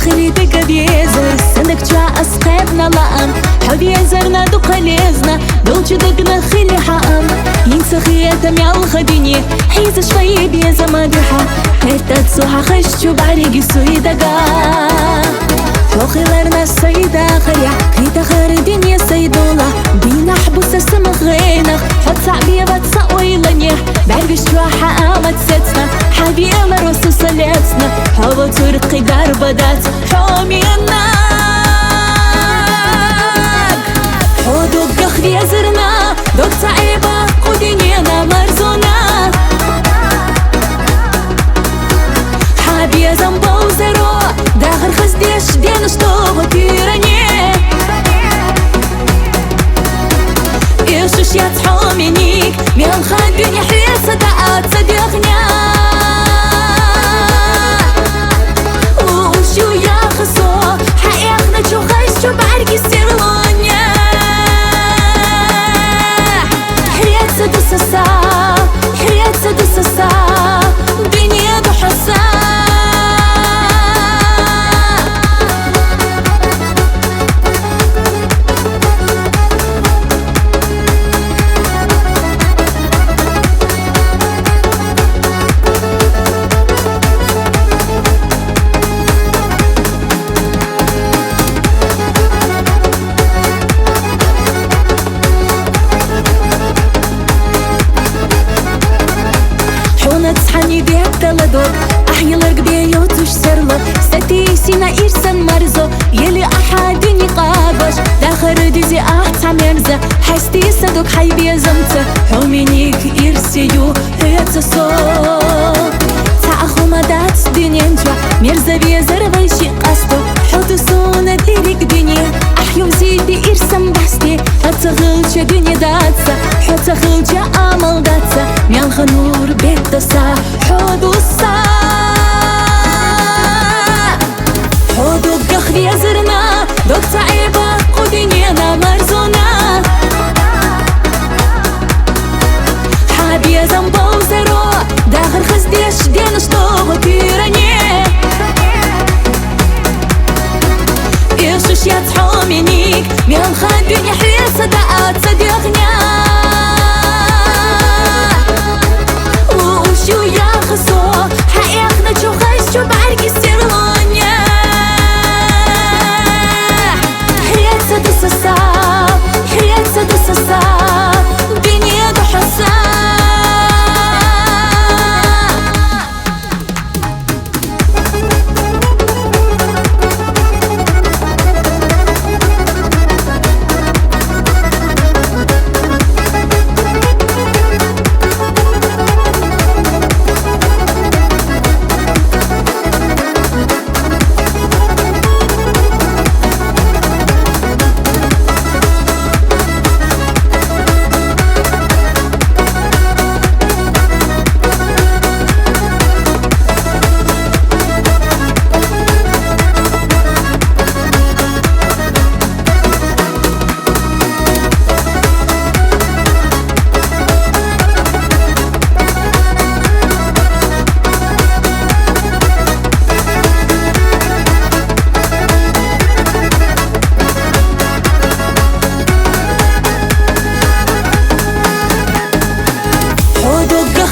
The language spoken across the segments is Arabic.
آخري بقبيزر سندك جاء أسقيبنا لأم حبي يزرنا دو قليزنا دوش دقنا خلي حقم ينسى خياتم يا الخديني حيز شوي بيزا مدحة هرتت سوحة خشو بعريقي سويدقا فوخيلرنا السيدة خريع خيتا خاردين يا سيدولا بينا حبوس السمخ غينخ حط صعبية بتسقوي لنيه بعرقش جواحة آمت ستنا حبي إلا رسو سليتنا حوض ترقي قربدات حومي الناك حوضو قخري يزرنا دوك صعيبة قدينينا مرزونا حبي يا زنبو زرو داخل خزديش دين شطوغ تيراني إيشوش يتحومينيك ميان خادين يحيي صداقات صديقنا وشو يا خصو حقيقنا شو خشو بعرقي سيرونيا حريات سدس الساعة حريات سدس الساعة دنيا بحسا تصحني بيك تلدوك أحيالر قبيل وتوش سرلو ستي سينا إرسن مرزو يلي أحدني قابش داخل ديزي أحتع مرزة حستي صدوك حيبي زمته حومينيك إرسيو هيتسو تاخو مدات دنيا نجوا مرزة بيزر غيشي قصدو حوتو سونا ديريك دنيا أحيو زيدي إرسن بحستي هتغلجة دنيا داتسا حتغلجة أمل داتسا ميان خنور بيت دسا حوضو السا حوضو قخري يزرنا دوك صعيبة قدينينا مرزونا حابي يا زنبو زرو داخل خزديش دين شطوغ تيراني إيشوش يتحومينيك ميان خادين يحيي صداقات صديقنا وشو يا خصو حقيقنا شو خشو بعرقي سيرونيا حريات سدس الساعة حريات سدس الساعة دنيا بحسا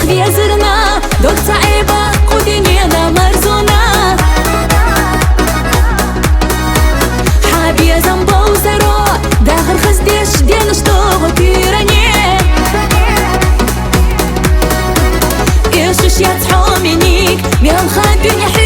يزرنا دوك صعيبة قدينينا مرزونا حابي يا زنبو زرو داخل خزديش دين شطوغ تيراني إيشوش يتحومينيك ميان خادين يحيي